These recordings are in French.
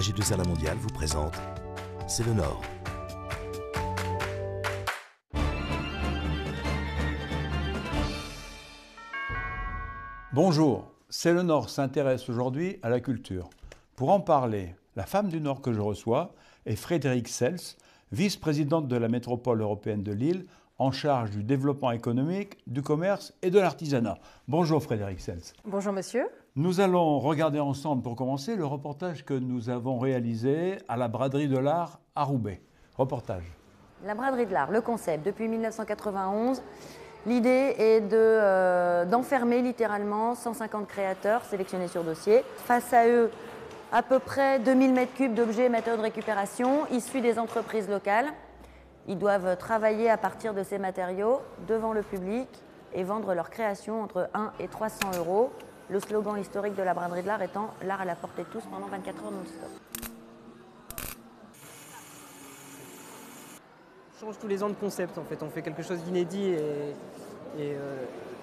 AG2R La Mondiale vous présente C'est le Nord. Bonjour, C'est le Nord s'intéresse aujourd'hui à la culture. Pour en parler, la femme du Nord que je reçois est Frédérique Sels, vice-présidente de la métropole européenne de Lille, en charge du développement économique, du commerce et de l'artisanat. Bonjour Frédérique Sels. Bonjour monsieur. Nous allons regarder ensemble pour commencer le reportage que nous avons réalisé à la Braderie de l'Art à Roubaix. Reportage. La Braderie de l'Art, le concept, depuis 1991, l'idée est d'enfermer littéralement 150 créateurs sélectionnés sur dossier. Face à eux, à peu près 2000 m3 d'objets et matériaux de récupération issus des entreprises locales. Ils doivent travailler à partir de ces matériaux devant le public et vendre leurs créations entre 1 et 300 €. Le slogan historique de la Braderie de l'Art étant « L'art à la portée de tous pendant 24 heures non-stop ». On change tous les ans de concept en fait, on fait quelque chose d'inédit et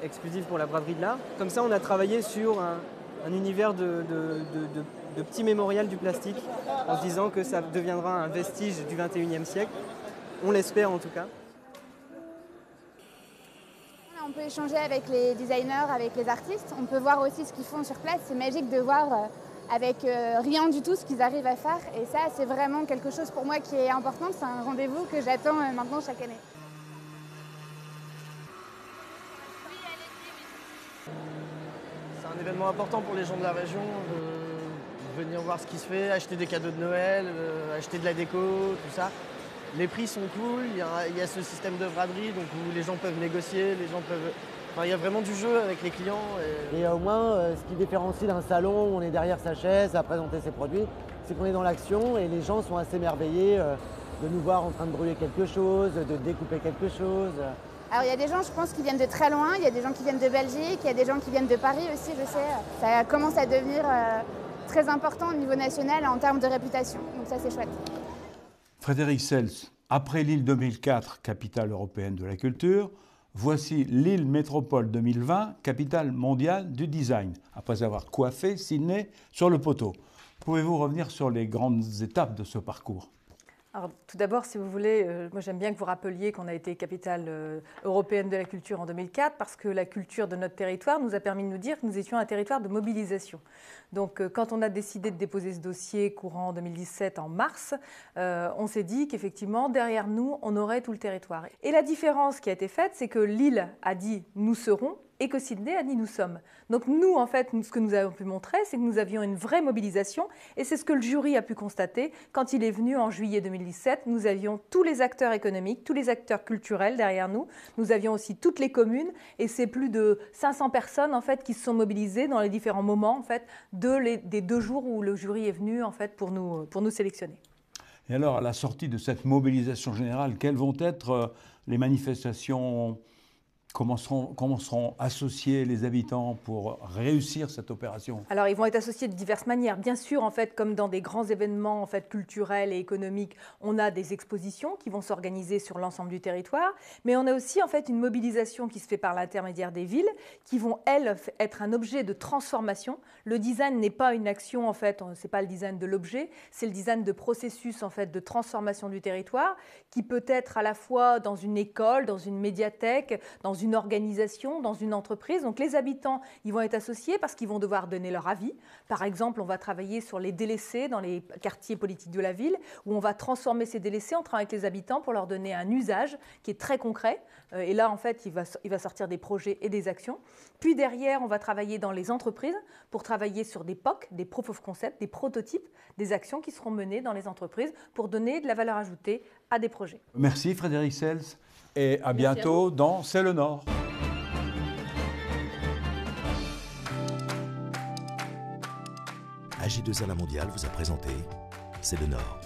exclusif pour la Braderie de l'Art. Comme ça on a travaillé sur un univers de petits mémorials du plastique en se disant que ça deviendra un vestige du 21e siècle. On l'espère en tout cas. On peut échanger avec les designers, avec les artistes. On peut voir aussi ce qu'ils font sur place. C'est magique de voir avec rien du tout ce qu'ils arrivent à faire. Et ça, c'est vraiment quelque chose pour moi qui est important. C'est un rendez-vous que j'attends maintenant chaque année. C'est un événement important pour les gens de la région de venir voir ce qui se fait, acheter des cadeaux de Noël, acheter de la déco, tout ça. Les prix sont cool, il y a ce système de braderie donc où les gens peuvent négocier, les gens peuvent... Enfin, il y a vraiment du jeu avec les clients. Et au moins, ce qui différencie d'un salon où on est derrière sa chaise à présenter ses produits, c'est qu'on est dans l'action et les gens sont assez émerveillés de nous voir en train de brûler quelque chose, de découper quelque chose. Alors il y a des gens, je pense, qui viennent de très loin, il y a des gens qui viennent de Belgique, il y a des gens qui viennent de Paris aussi, je sais. Ça commence à devenir très important au niveau national en termes de réputation, donc ça c'est chouette. Frédérique Sels, après Lille 2004, capitale européenne de la culture, voici Lille Métropole 2020, capitale mondiale du design, après avoir coiffé Sydney sur le poteau. Pouvez-vous revenir sur les grandes étapes de ce parcours ? Alors, tout d'abord, si vous voulez, moi j'aime bien que vous rappeliez qu'on a été capitale européenne de la culture en 2004 parce que la culture de notre territoire nous a permis de nous dire que nous étions un territoire de mobilisation. Donc quand on a décidé de déposer ce dossier courant 2017 en mars, on s'est dit qu'effectivement derrière nous on aurait tout le territoire. Et la différence qui a été faite, c'est que Lille a dit « nous serons » et que Sydney a dit « nous sommes ». Donc nous, en fait, ce que nous avons pu montrer, c'est que nous avions une vraie mobilisation et c'est ce que le jury a pu constater quand il est venu en juillet 2017. Nous avions tous les acteurs économiques, tous les acteurs culturels derrière nous. Nous avions aussi toutes les communes et c'est plus de 500 personnes en fait, qui se sont mobilisées dans les différents moments en fait, des 2 jours où le jury est venu en fait, pour nous sélectionner. Et alors, à la sortie de cette mobilisation générale, quelles vont être les manifestations ? Comment seront associés les habitants pour réussir cette opération ? Alors, ils vont être associés de diverses manières. Bien sûr, en fait, comme dans des grands événements en fait, culturels et économiques, on a des expositions qui vont s'organiser sur l'ensemble du territoire, mais on a aussi en fait, une mobilisation qui se fait par l'intermédiaire des villes, qui vont, elles, être un objet de transformation. Le design n'est pas une action, en fait, ce n'est pas le design de l'objet, c'est le design de processus en fait, de transformation du territoire, qui peut être à la fois dans une école, dans une médiathèque, dans une organisation, dans une entreprise. Donc les habitants, ils vont être associés parce qu'ils vont devoir donner leur avis. Par exemple, on va travailler sur les délaissés dans les quartiers politiques de la ville, où on va transformer ces délaissés en travaillant avec les habitants pour leur donner un usage qui est très concret. Et là, en fait, il va sortir des projets et des actions. Puis derrière, on va travailler dans les entreprises pour travailler sur des POC, des Proof of Concept, des prototypes, des actions qui seront menées dans les entreprises pour donner de la valeur ajoutée à des projets. Merci Frédérique Sels. Et à bientôt dans C'est le Nord. AG2R La Mondiale vous a présenté C'est le Nord.